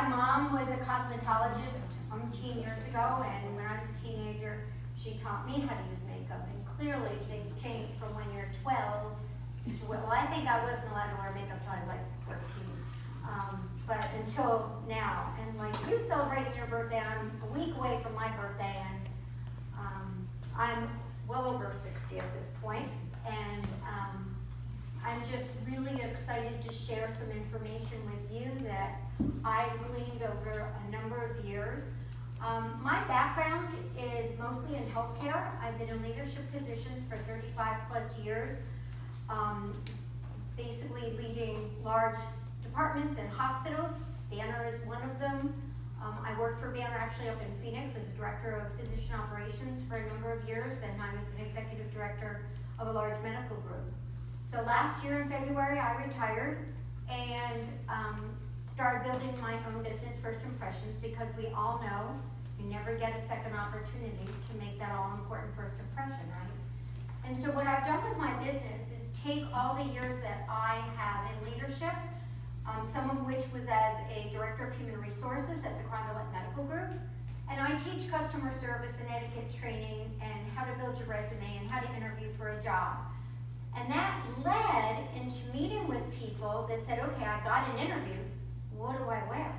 My mom was a cosmetologist 10 years ago, and when I was a teenager, she taught me how to use makeup. And clearly, things change from when you're 12 to, well, I think I wasn't allowed to wear makeup until I was like 13. But until now, and like you celebrating your birthday, I'm a week away from my birthday, and I'm well over 60 at this point, and I'm just really excited to share some information with you that I've gleaned over a number of years. My background is mostly in healthcare. I've been in leadership positions for 35 plus years, basically leading large departments in hospitals. Banner is one of them. I worked for Banner actually up in Phoenix as a director of physician operations for a number of years, and I was an executive director of a large medical group. So last year in February, I retired and started building my own business, First Impressions, because we all know you never get a second opportunity to make that all-important first impression, right? And so what I've done with my business is take all the years that I have in leadership, some of which was as a director of human resources at the Crondelet Medical Group, and I teach customer service and etiquette training and how to build your resume and how to interview for a job. And that led into meeting with people that said, okay, I got an interview, what do I wear?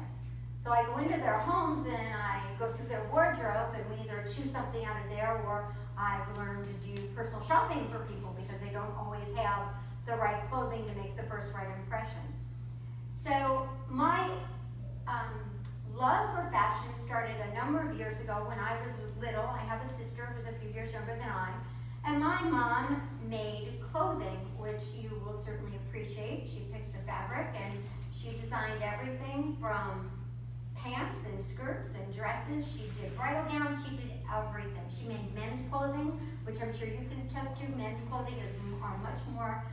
So I go into their homes and I go through their wardrobe, and we either choose something out of there, or I've learned to do personal shopping for people because they don't always have the right clothing to make the first right impression. So my love for fashion started a number of years ago when I was little. I have a sister who's a few years younger than I, and my mom made clothing, which you will certainly appreciate. She picked the fabric and she designed everything from pants and skirts and dresses. She did bridal gowns, she did everything. She made men's clothing, which I'm sure you can attest to. Men's clothing are much more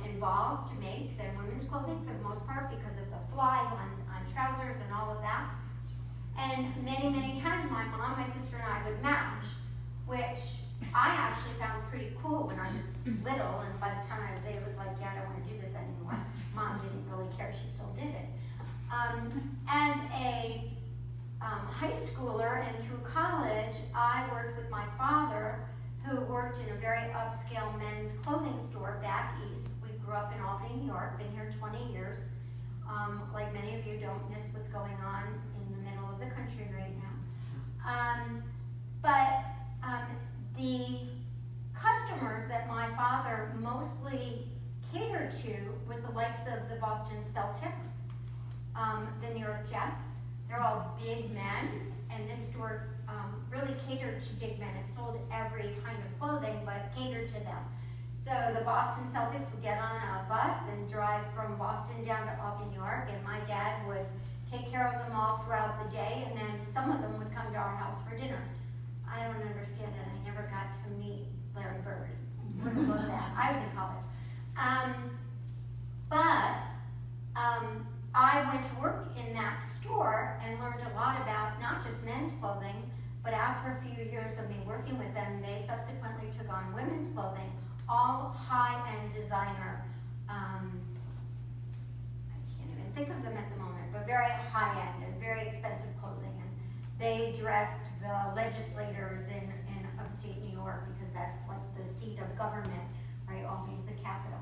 involved to make than women's clothing for the most part because of the flies on trousers and all of that. And many, many times my mom, my sister, and I would match, which I actually found pretty cool when I was little, and by the time I was 8, it was like, yeah, I don't want to do this anymore. Mom didn't really care, she still did it. As a high schooler and through college, I worked with my father, who worked in a very upscale men's clothing store back east. We grew up in Albany, New York, been here 20 years. Like many of you, don't miss what's going on in the middle of the country right now. The customers that my father mostly catered to was the likes of the Boston Celtics, the New York Jets. They're all big men, and this store really catered to big men. It sold every kind of clothing, but catered to them. So the Boston Celtics would get on a bus and drive from Boston down to Albany, New York, and my dad would take care of them all throughout the day, and then some of them would come to our house for dinner. I don't understand it. I never got to meet Larry Bird. Would have loved that. I was in college. I went to work in that store and learned a lot about not just men's clothing, but after a few years of me working with them, they subsequently took on women's clothing, all high-end designer. I can't even think of them at the moment, but very high-end and very expensive clothing. And they dressed the legislators in upstate New York because that's like the seat of government, right? Albany's the capital.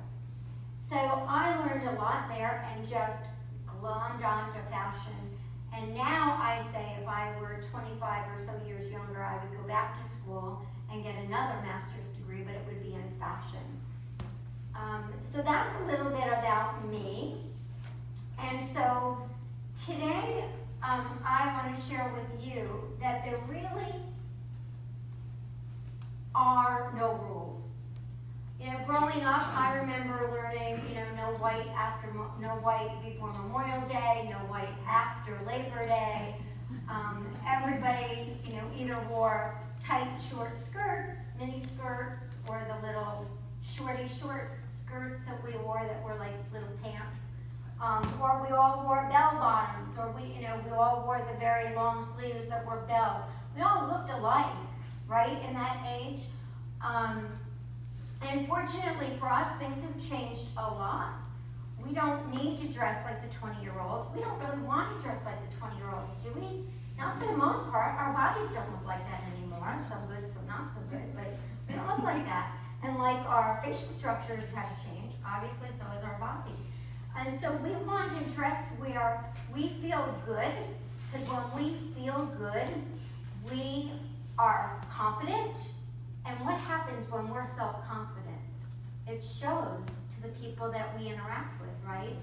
So I learned a lot there and just glommed onto fashion. And now I say if I were 25 or so years younger, I would go back to school and get another master's degree, but it would be in fashion. So that's a little bit about me. And so today I want to share with you that there really are no rules. You know, growing up, I remember learning, no white before Memorial Day, no white after Labor Day. Everybody, either wore tight, short skirts, mini skirts, or the little short skirts that we wore that were like little pants. Or we all wore bell bottoms, or we all wore the very long sleeves that were belled. We all looked alike, right, in that age. And fortunately for us, things have changed a lot. We don't need to dress like the 20-year-olds. We don't really want to dress like the most part, our bodies don't look like that anymore. Some good, some not so good, but we don't look like that. And like our facial structures have changed, obviously so has our body. And so we want to dress where we feel good, because when we feel good, we are confident. And what happens when we're self-confident? It shows to the people that we interact with, right?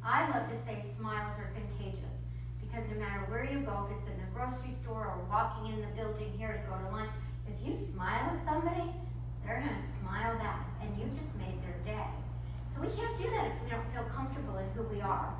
I love to say smiles are contagious, because no matter where you go, if it's in the grocery store or walking in the building here to go to lunch, if you smile at somebody, they're going to smile back, and you just made their day. So we can't do that if we don't feel comfortable in who we are.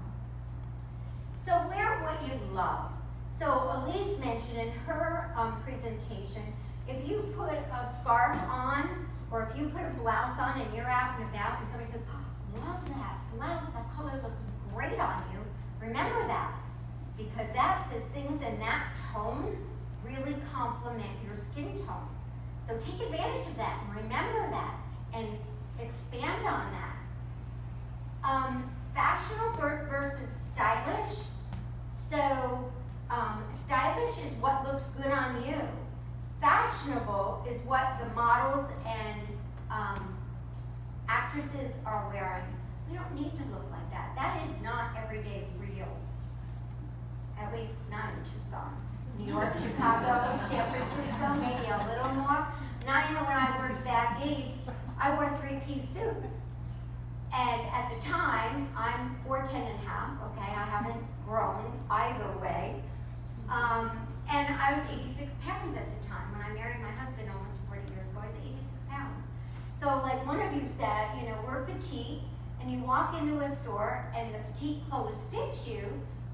So wear what you love. So Elise mentioned in her presentation, if you put a scarf on, or if you put a blouse on and you're out and about and somebody says, oh, love that blouse, that color looks great on you, remember that. Because that says things in that tone really complement your skin tone. So take advantage of that and remember that and expand on that. Fashionable versus stylish. So stylish is what looks good on you. Fashionable is what the models and actresses are wearing. We don't need to look like that. That is not everyday real. At least not in Tucson. New York, Chicago, San Francisco, maybe a little more. Now, you know, when I worked back east, I wore 3-piece suits. And at the time, I'm 4'10" and a half, okay? I haven't grown either way. And I was 86 pounds at the time. When I married my husband almost 40 years ago, I was 86 pounds. So like one of you said, you know, we're petite, and you walk into a store and the petite clothes fit you,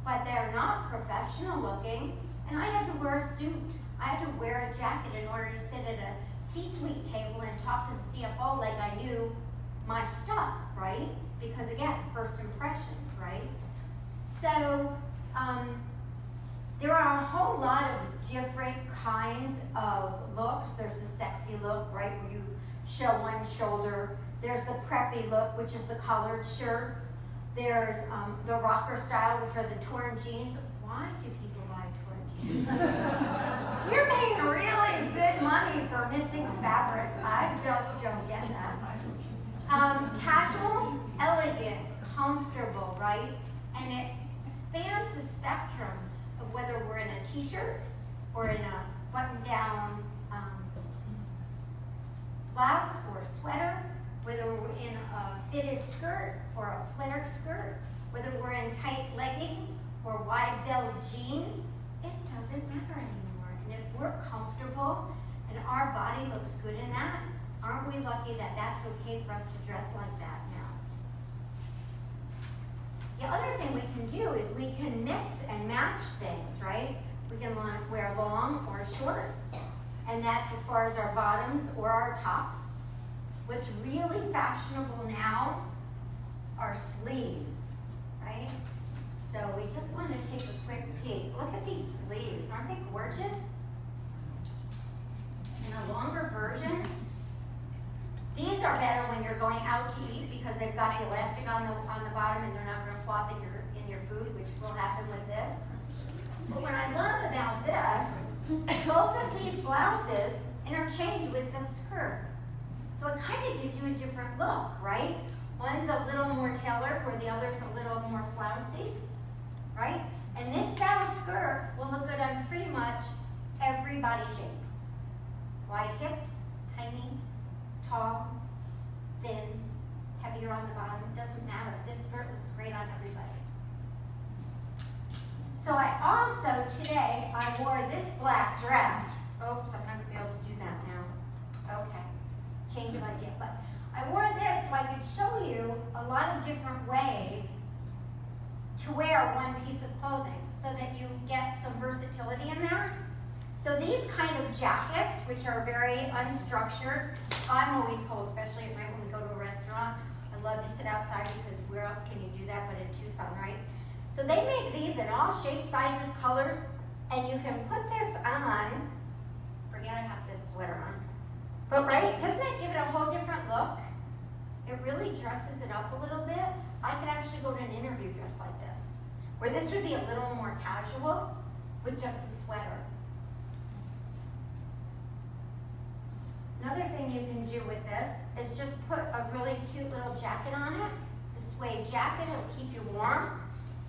but they're not professional looking. And I had to wear a suit. I had to wear a jacket in order to sit at a C-suite table and talk to the CFO like I knew my stuff, right? Because again, first impressions, right? So there are a whole lot of different kinds of looks. There's the sexy look, right, where you show one shoulder. There's the preppy look, which is the collared shirts. There's the rocker style, which are the torn jeans. Why do people buy torn jeans? You're paying really good money for missing fabric. I just don't get that. Casual, elegant, comfortable, right? And it spans the spectrum of whether we're in a t-shirt or in a button-down blouse or sweater, whether we're in a fitted skirt or a flared skirt, whether we're in tight leggings or wide-belled jeans, it doesn't matter anymore. And if we're comfortable and our body looks good in that, aren't we lucky that that's okay for us to dress like that now? The other thing we can do is we can mix and match things, right? We can wear long or short, and that's as far as our bottoms or our tops. What's really fashionable now are sleeves, right? So we just want to take a quick peek. Look at these sleeves. Aren't they gorgeous? In a longer version, these are better when you're going out to eat because they've got the elastic on the bottom and they're not going to flop in your food, which will happen with this. But what I love about this, both of these blouses interchange with the skirt. So it kind of gives you a different look, right? One's a little more tailored where the other's a little more flouncy, right? And this style skirt will look good on pretty much every body shape. Wide hips, tiny, tall, thin, heavier on the bottom, it doesn't matter. This skirt looks great on everybody. So I also, today, I wore this black dress. Oops, I'm not gonna be able to do that now. Okay, change of idea. But I wore this so I could show you a lot of different ways to wear one piece of clothing so that you get some versatility in there. So these kind of jackets, which are very unstructured, I'm always cold, especially at night when we go to a restaurant. I love to sit outside because where else can you do that but in Tucson, right? So they make these in all shapes, sizes, colors, and you can put this on. Forget I have this sweater on. But right, doesn't that give it a whole different look? It really dresses it up a little bit. I could actually go to an interview dressed like this, where this would be a little more casual with just the sweater. Another thing you can do with this is just put a really cute little jacket on it. It's a suede jacket, it'll keep you warm.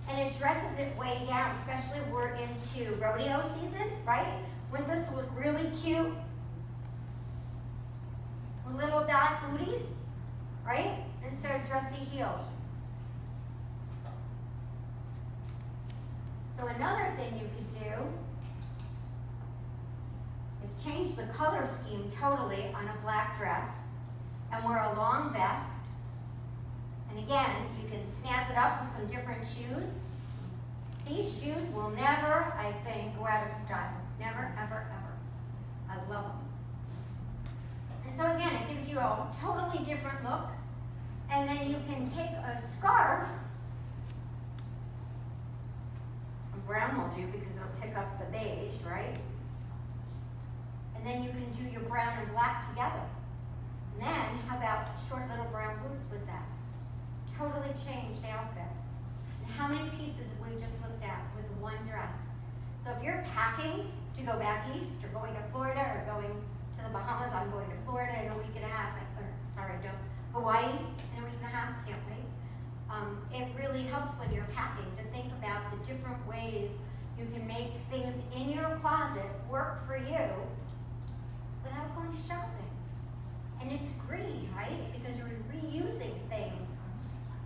And it dresses it way down, especially if we're into rodeo season, right? Wouldn't this look really cute? With little dot booties, right? Instead of dressy heels. So another thing you could do is change the color scheme totally on a black dress and wear a long vest. And again, you can snazz it up with some different shoes. These shoes will never, I think, go out of style. Never, ever, ever. I love them. And so again, it gives you a totally different look. And then you can take a scarf. Brown will do because it'll pick up the beige, right? And then you can do your brown and black together. And then, how about short little brown boots with that? Totally change the outfit. And how many pieces have we just looked at with one dress? So if you're packing to go back east, or going to Florida, or going to the Bahamas, I'm going to Florida in a week and a half, Hawaii in a week and a half, can't wait. It really helps when you're packing to think about the different ways you can make things in your closet work for you without going shopping. And it's green, right? Because you're reusing things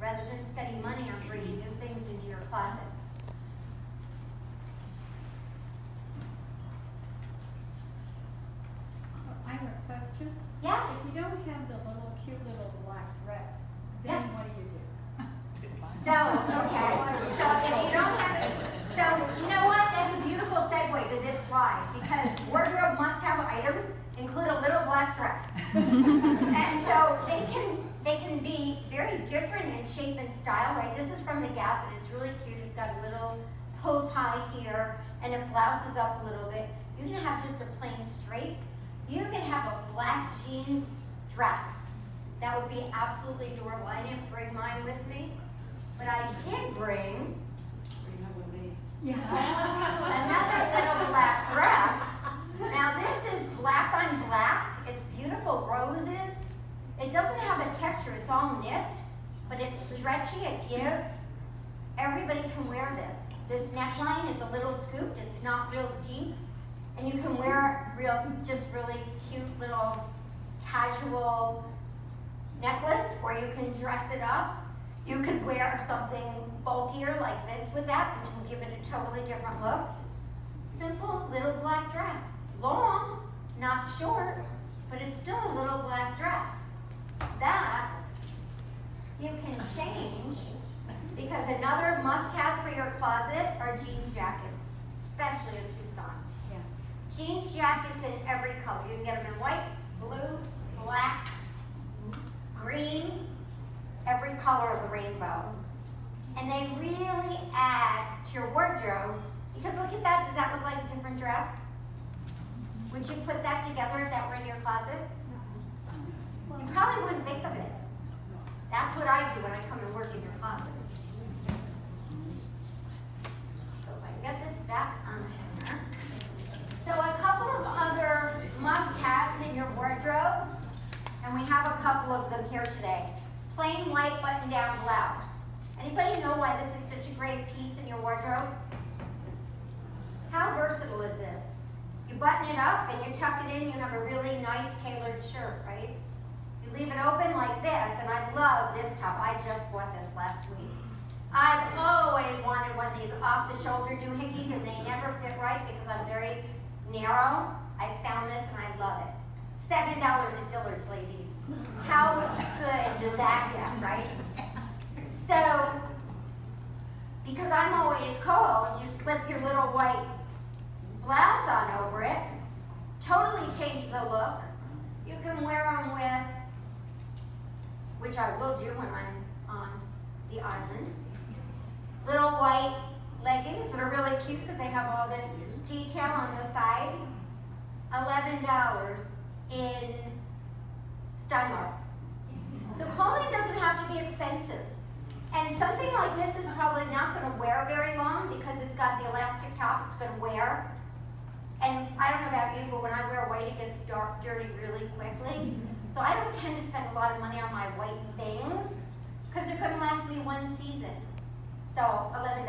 rather than spending money on bringing new things into your closet. I have a question. Yes? If you don't have the cute little black dress, then Yeah. what do you do? So, okay, so if you don't have it, so you know what, that's a beautiful segue to this slide, because wardrobe must-have items include a little black dress. And so they can be very different in shape and style, right? This is from the Gap, and it's really cute. It's got a little bow tie here, and it blouses up a little bit. You can have just a plain straight. You can have a black jeans dress. That would be absolutely adorable. I didn't bring mine with me. But I did bring another little black dress. Now this is black on black. It's beautiful roses. It doesn't have a texture. It's all knit, but it's stretchy. It gives. Everybody can wear this. This neckline is a little scooped. It's not real deep. And you can wear just really cute little casual necklace, or you can dress it up. You could wear something bulkier like this with that, which will give it a totally different look. Simple little black dress. Long, not short, but it's still a little black dress. That you can change, because another must-have for your closet are jeans jackets, especially in Tucson. Yeah. Jeans jackets in every color. You can get them in white, blue, black, green, every color of the rainbow. And they really add to your wardrobe, because look at that, does that look like a different dress? Would you put that together if that were in your closet? You probably wouldn't think of it. That's what I do when I come and work in your closet. So if I get this back on here. So a couple of other must-haves in your wardrobe, and we have a couple of them here today. Plain white button-down blouse. Anybody know why this is such a great piece in your wardrobe? How versatile is this? You button it up and you tuck it in, you have a really nice tailored shirt, right? You leave it open like this, and I love this top. I just bought this last week. I've always wanted one of these off-the-shoulder doohickeys, and they never fit right because I'm very narrow. I found this and I love it. $7 at Dillard's, ladies. How good does that get, right? So, because I'm always cold, you slip your little white blouse on over it. Totally changes the look. You can wear them with, which I will do when I'm on the islands, little white leggings that are really cute because they have all this detail on the side. $11 in Steinmart. So clothing doesn't have to be expensive. And something like this is probably not going to wear very long because it's got the elastic top, it's going to wear. And I don't know about you, but when I wear white, it gets dark dirty really quickly. So I don't tend to spend a lot of money on my white things because they're going to last me one season. So $11.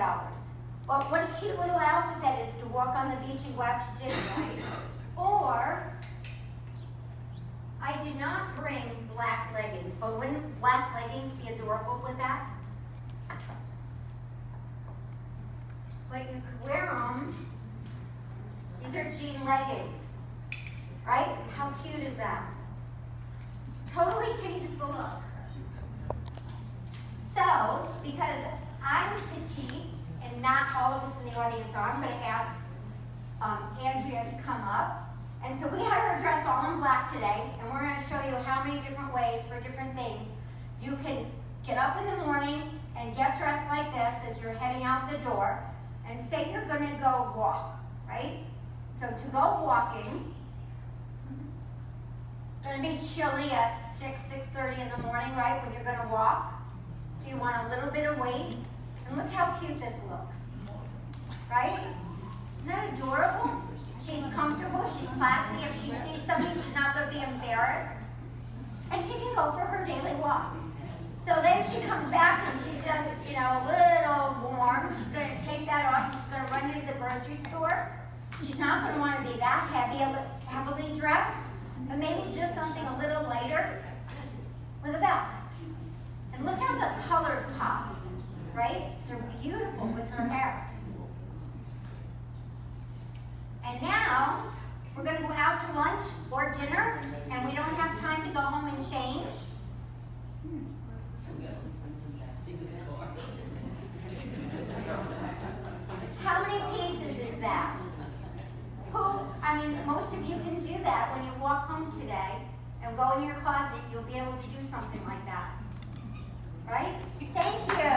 Well, what a cute little outfit that is to walk on the beach and go out to dinner, right? Or I did not bring black leggings, but wouldn't black leggings be adorable with that? But you could wear them. These are jean leggings, right? How cute is that? Totally changes the look. So, because I'm petite, and not all of us in the audience are, I'm going to ask Andrea to come up. And so we had her dress all in black today, and we're going to show you how many different ways for different things. You can get up in the morning and get dressed like this as you're heading out the door, and say you're going to go walk, right? So to go walking, it's going to be chilly at 6:30 in the morning, right, when you're going to walk. So you want a little bit of weight. And look how cute this looks, right? Isn't that adorable? She's comfortable, she's classy. If she sees something, she's not going to be embarrassed. And she can go for her daily walk. So then she comes back and she's just, a little warm. She's going to take that off and she's going to run into the grocery store. She's not going to want to be that heavily dressed, but maybe just something a little lighter with a vest. And look how the colors pop, right? They're beautiful with her hair. And now, we're going to go out to lunch or dinner, and we don't have time to go home and change. How many pieces is that? Most of you can do that when you walk home today and go in your closet, you'll be able to do something like that. Right? Thank you.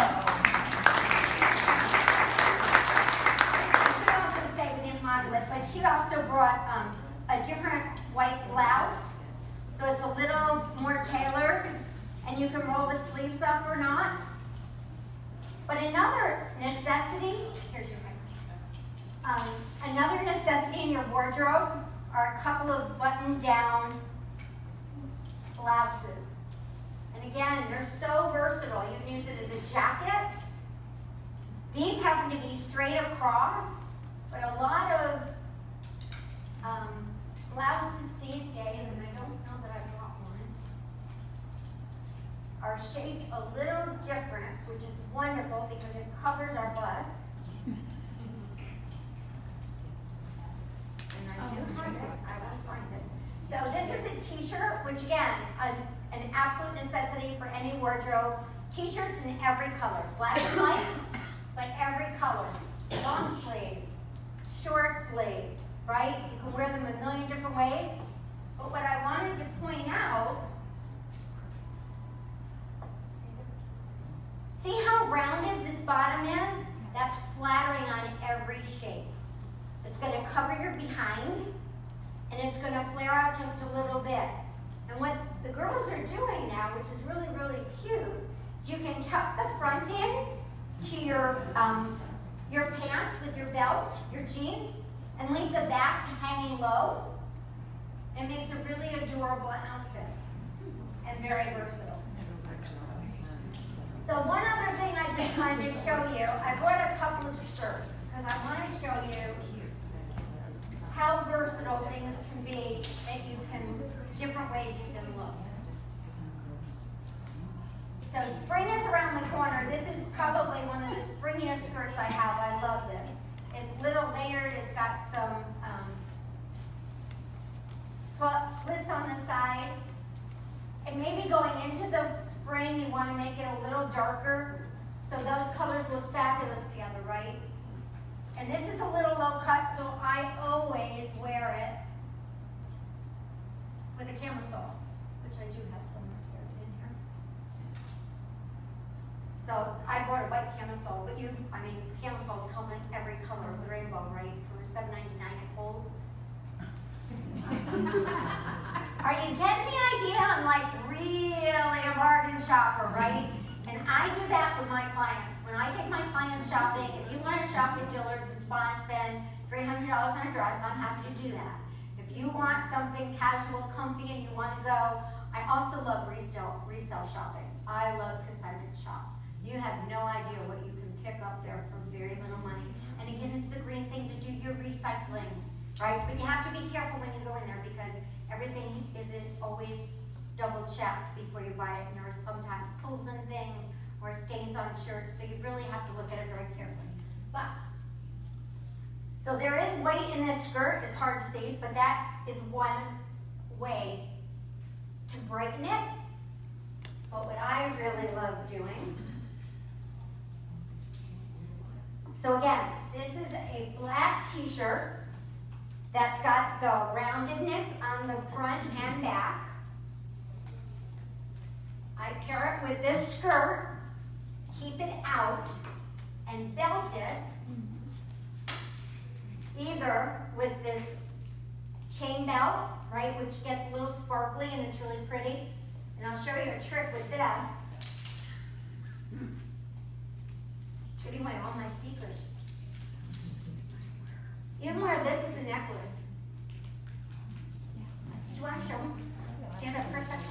She also said we didn't model it, but she also brought a different white blouse. So it's a little more tailored, and you can roll the sleeves up or not. But another necessity, here's your mic. Another necessity in your wardrobe are a couple of button-down blouses. And again, they're so versatile. You can use it as a jacket. These happen to be straight across, but a lot of blouses these days, and I don't know that I brought one, are shaped a little different, which is wonderful because it covers our butts. And I do find it. I will find it. So this is a t-shirt, which again, an absolute necessity for any wardrobe. T-shirts in every color, black and white, but every color. Long sleeve, short sleeve, right? You can wear them a million different ways. But what I wanted to point out, see how rounded this bottom is? That's flattering on every shape. It's going to cover your behind, and it's going to flare out just a little bit. And what the girls are doing now, which is really, really cute, is you can tuck the front in to your pants with your belt, your jeans, and leave the back hanging low. It makes a really adorable outfit and very versatile. So one other thing I just wanted to show you, I brought a couple of skirts because I want to show you how versatile things can be, that you can, different ways you can look. So spring is around the corner. This is probably one of the springiest skirts I have. I love this. It's little layered. It's got some slits on the side. And maybe going into the spring, you want to make it a little darker. So those colors look fabulous together, right? And this is a little low cut, so I always wear it with a camisole, which I do have some in here. So I bought a white camisole, but camisoles come in every color of the rainbow, right? For $7.99 at Kohl's. Are you getting the idea? I'm like really a bargain shopper, right? And I do that with my clients. When I take my clients shopping, if you want to shop at Dillard's and spend $300 on a dress, I'm happy to do that. If If you want something casual, comfy, and you want to go, I also love resale shopping. I love consignment shops. You have no idea what you can pick up there for very little money. And again, it's the green thing to do your recycling, right? But you have to be careful when you go in there because everything isn't always double checked before you buy it. And there are sometimes pulls and things or stains on shirts, so you really have to look at it very carefully. But so there is weight in this skirt. It's hard to see, but that is one way to brighten it. But what I really love doing, so again, this is a black t-shirt that's got the roundedness on the front and back. I pair it with this skirt, keep it out, and belt it either with this chain belt, right, which gets a little sparkly and it's really pretty. And I'll show you a trick with this. Giving away all my secrets. You can wear this as a necklace. Do you want to show them? Stand up for a second.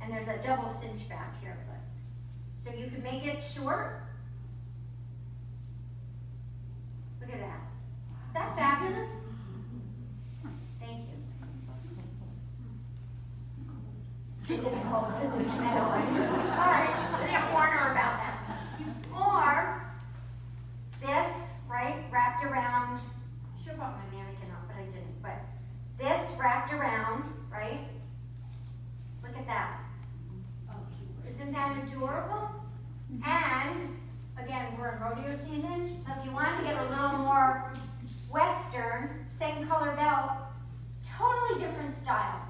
And there's a double cinch back here, but so you can make it short. Look at that. Is that fabulous? Thank you. It is cold. It's snowing. All right, I didn't warn her about that. Or this, right, wrapped around. I should have brought my mannequin up, but I didn't. But this wrapped around, right? Look at that. Isn't that adorable? And again, we're in rodeo season, so if you want to get a little more Western, same color belt, totally different style.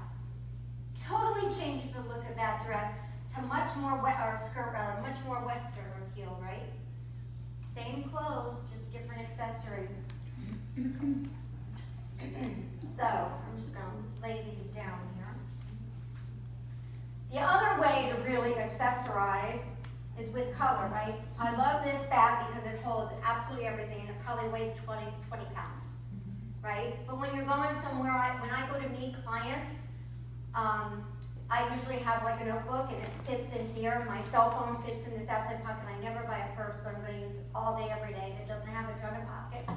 Totally changes the look of that dress to much more or skirt rather, much more Western appeal, right? Same clothes, just different accessories. So I'm just going to lay these down here. The other way to really accessorize is with color, right? I love this bag because it holds absolutely everything and it probably weighs 20 pounds, right? But when you're going somewhere, when I go to meet clients, I usually have like a notebook and it fits in here. My cell phone fits in this outside pocket. I never buy a purse that I'm going to use all day, every day that doesn't have a ton of pockets.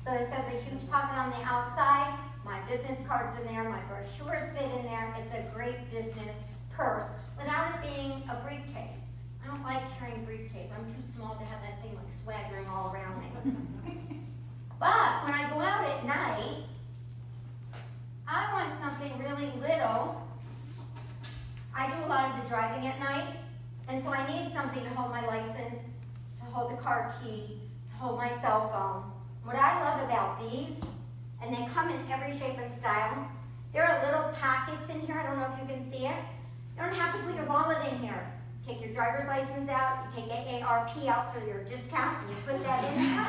So it says a huge pocket on the outside. My business cards in there. My brochures fit in there. It's a great business purse without it being a briefcase. I don't like carrying a briefcase. I'm too small to have that thing like swaggering all around me. But when I go out at night, I want something really little. I do a lot of the driving at night, and so I need something to hold my license, to hold the car key, to hold my cell phone. What I love about these, and they come in every shape and style, there are little pockets in here. I don't know if you can see it. You don't have to put your wallet in here. Take your driver's license out, you take AARP out for your discount, and you put that in there,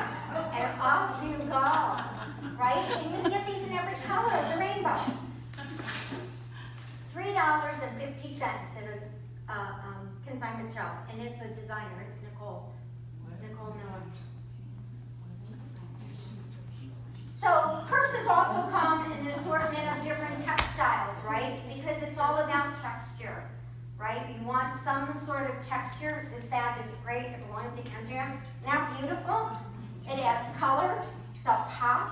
and off you go, right? And you can get these in every color of the rainbow. $3.50 at a consignment shop, and it's a designer. It's Nicole Miller. So purses also come in an assortment of different textiles, right? Because it's all about texture, right? You want some sort of texture. This bag is great. It belongs to MJM. Now beautiful. It adds color, the pop,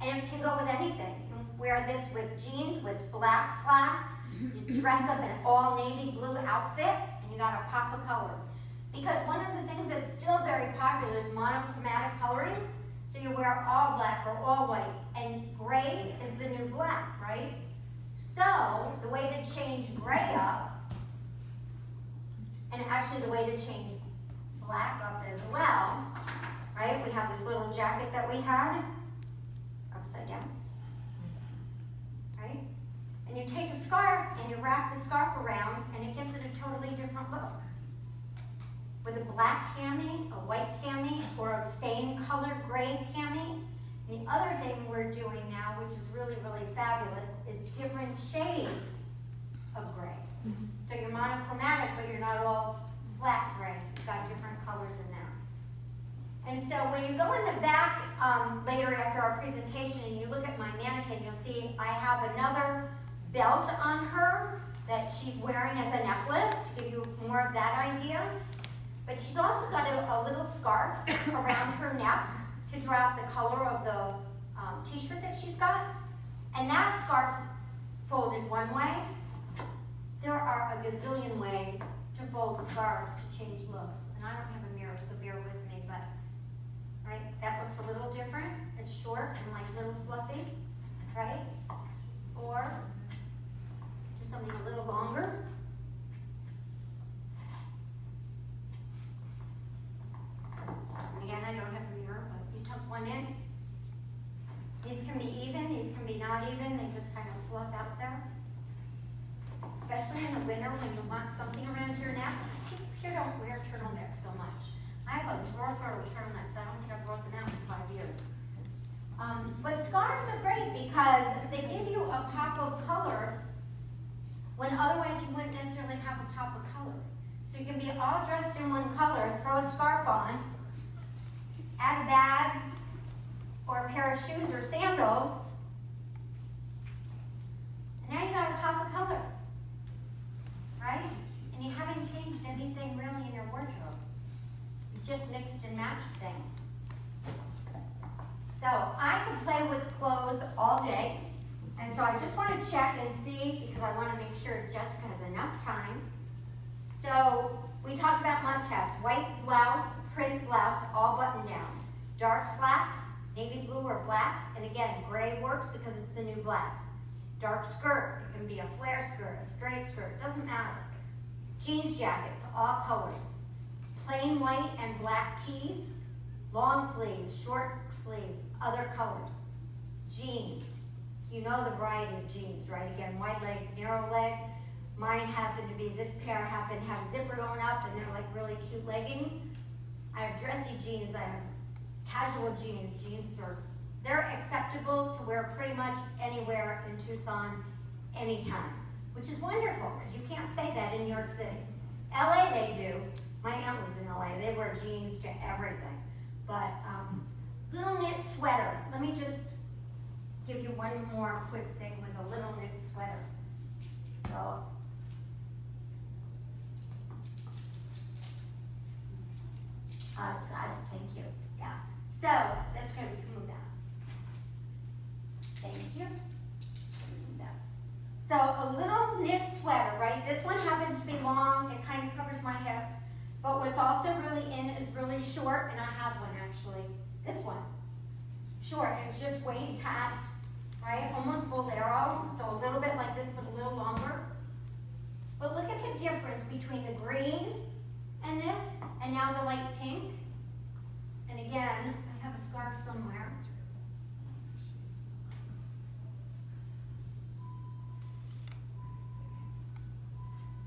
and it can go with anything. You can wear this with jeans, with black slacks. You dress up in an all navy blue outfit, and you got a pop of color. Because one of the things that's still very popular is monochromatic coloring. So you wear all black or all white, and gray is the new black, right? So the way to change gray up, and actually the way to change black up as well, right? We have this little jacket that we had, upside down, right? And you take a scarf and you wrap the scarf around, and it gives it a totally different look. With a black cami, a white cami, or a same colored gray cami. The other thing we're doing now, which is really, really fabulous, is different shades of gray. So you're monochromatic, but you're not all flat gray. You've got different colors in there. And so when you go in the back later after our presentation and you look at my mannequin, you'll see I have another belt on her that she's wearing as a necklace to give you more of that idea. But she's also got a little scarf around her neck to draw out the color of the t-shirt that she's got. And that scarf's folded one way. There are a gazillion ways to fold scarves to change looks. And I don't have a mirror, so bear with me, but right, that looks a little different. It's short and like little fluffy, right? Or do something a little longer. Again, I don't have a mirror, but you tuck one in. These can be even, these can be not even. They just kind of fluff out there. Especially in the winter when you want something around your neck. People here don't wear turtlenecks so much. I have a drawer full of turtlenecks. I don't think I've brought them out in 5 years. But scarves are great because they give you a pop of color when otherwise you wouldn't necessarily have a pop of color. So you can be all dressed in one color, throw a scarf on, add a bag or a pair of shoes or sandals, and now you got a pop of color, right? And you haven't changed anything really in your wardrobe. You just mixed and matched things. So I could play with clothes all day, and so I just want to check and see because I want to make sure Jessica has enough time. So we talked about must-haves: white blouse, print blouse, all buttoned down, dark slacks, navy blue or black, and again, gray works because it's the new black. Dark skirt, it can be a flare skirt, a straight skirt, it doesn't matter. Jeans jackets, all colors. Plain white and black tees, long sleeves, short sleeves, other colors. Jeans, you know the variety of jeans, right? Again, wide leg, narrow leg. Mine happen to be, this pair happen to have a zipper going up and they're like really cute leggings. I have dressy jeans, I have casual jeans. Jeans they're acceptable to wear pretty much anywhere in Tucson, anytime, which is wonderful because you can't say that in New York City. LA they do. My aunt was in LA. They wear jeans to everything. But little knit sweater. Let me just give you one more quick thing with a little knit sweater. So got it, thank you. Yeah. So that's good, we can move that. Thank you. Move that. So a little knit sweater, right? This one happens to be long, it kind of covers my hips. But what's also really in is really short, and I have one actually. This one. Short, it's just waist high, right? Almost bolero, so a little bit like this, but a little longer. But look at the difference between the green and this, and now the light pink. And again, I have a scarf somewhere.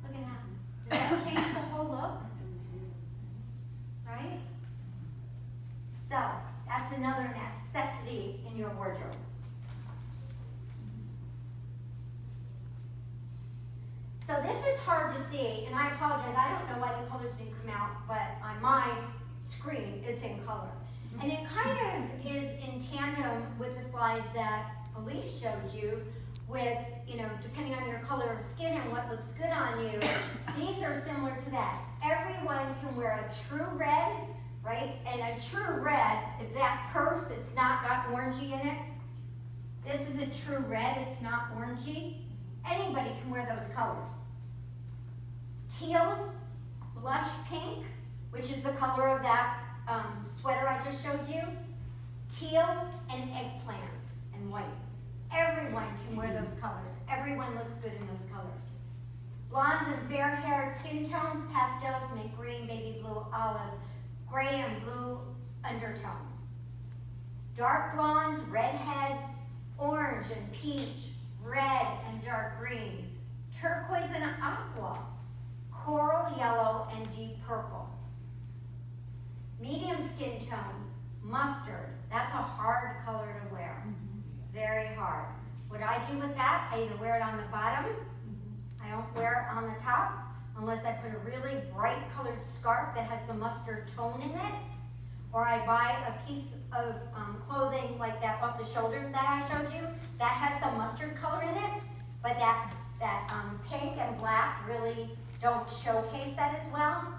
Look at that. Does that change the whole look? Right? So, that's another necessity in your wardrobe. So this is hard to see, and I apologize, I don't know why the colors didn't come out, but on my screen, it's in color. And it kind of is in tandem with the slide that Elise showed you with, depending on your color of skin and what looks good on you, these are similar to that. Everyone can wear a true red, right? And a true red is that purse, it's not got orangey in it. This is a true red, it's not orangey. Anybody can wear those colors. Teal, blush pink, which is the color of that sweater I just showed you. Teal and eggplant and white. Everyone can wear those colors. Everyone looks good in those colors. Blondes and fair-haired skin tones, pastels make green, baby blue, olive, gray and blue undertones. Dark blondes, redheads, orange and peach, red and dark green, turquoise and aqua, coral yellow and deep purple. Medium skin tones, mustard, that's a hard color to wear, very hard. What I do with that, I either wear it on the bottom, I I don't wear it on the top unless I put a really bright colored scarf that has the mustard tone in it, or I buy a piece of clothing like that off the shoulder that I showed you that has some mustard color in it, but that pink and black really don't showcase that as well.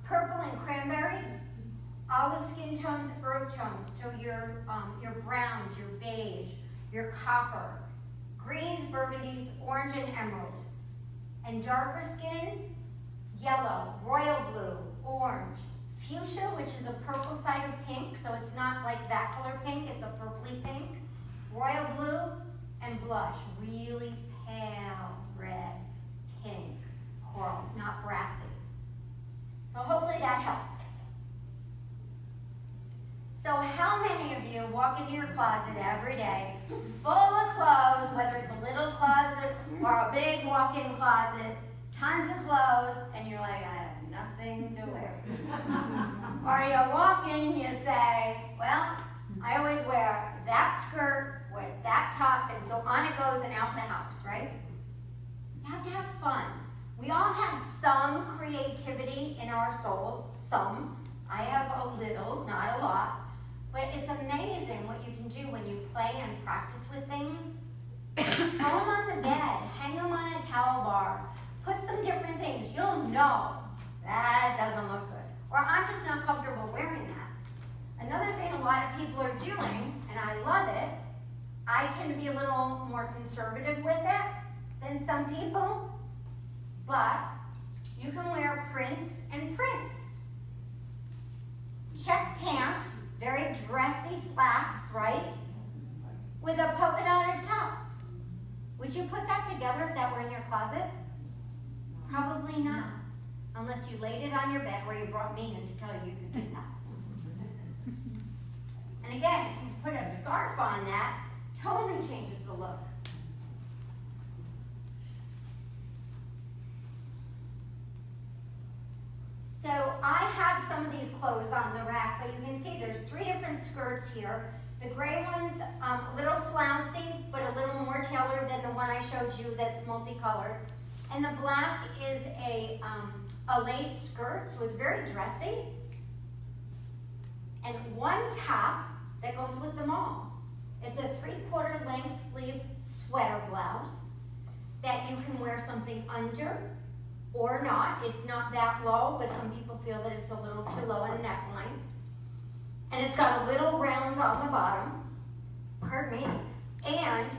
Purple and cranberry, olive skin tones, earth tones, so your browns, your beige, your copper, greens, burgundies, orange and emerald. And darker skin, yellow, royal blue, orange, fuchsia, which is a purple side of pink, so it's not like that color pink, it's a purpley pink, royal blue, and blush, really pale red, pink, coral, not brassy. So hopefully that helps. So how many of you walk into your closet every day full of clothes, whether it's a little closet or a big walk-in closet, tons of clothes, and you're like, I have nothing to wear. Or you walk in and you say, well, I always wear that skirt with that top, and so on it goes and out the house, right? You have to have fun. We all have some creativity in our souls, some. I have a little, not a lot. But it's amazing what you can do when you play and practice with things. Throw them on the bed, hang them on a towel bar, put some different things. You'll know that doesn't look good. Or I'm just not comfortable wearing that. Another thing a lot of people are doing, and I love it, I tend to be a little more conservative with it than some people, but you can wear prints and prints. Check pants, very dressy slacks, right? With a polka dotted top. Would you put that together if that were in your closet? Probably not, unless you laid it on your bed where you brought me in to tell you you could do that. And again, if you put a scarf on that, totally changes the look. So I have some of these clothes on the rack, but you can see there's 3 different skirts here. The gray one's a little flouncy, but a little more tailored than the one I showed you that's multicolored. And the black is a lace skirt, so it's very dressy. And one top that goes with them all. It's a 3/4 length sleeve sweater blouse that you can wear something under or not. It's not that low, but some people feel that it's a little too low in the neckline. And it's got a little round on the bottom, pardon me, and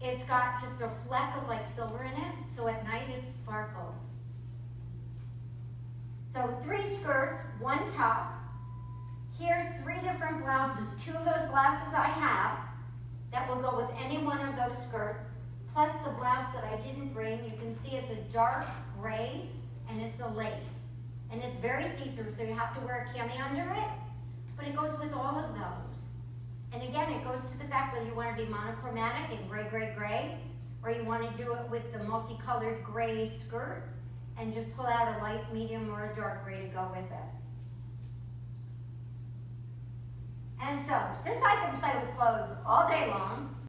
it's got just a fleck of like silver in it, so at night it sparkles. So 3 skirts, 1 top. Here's 3 different blouses. 2 of those blouses I have that will go with any one of those skirts, plus the blouse that I didn't bring. You can see it's a dark gray and it's a lace. And it's very see-through, so you have to wear a cami under it, but it goes with all of those. And again, it goes to the fact whether you want to be monochromatic and gray, gray, gray, or you want to do it with the multicolored gray skirt and just pull out a light, medium, or a dark gray to go with it. And so, since I can play with clothes all day long,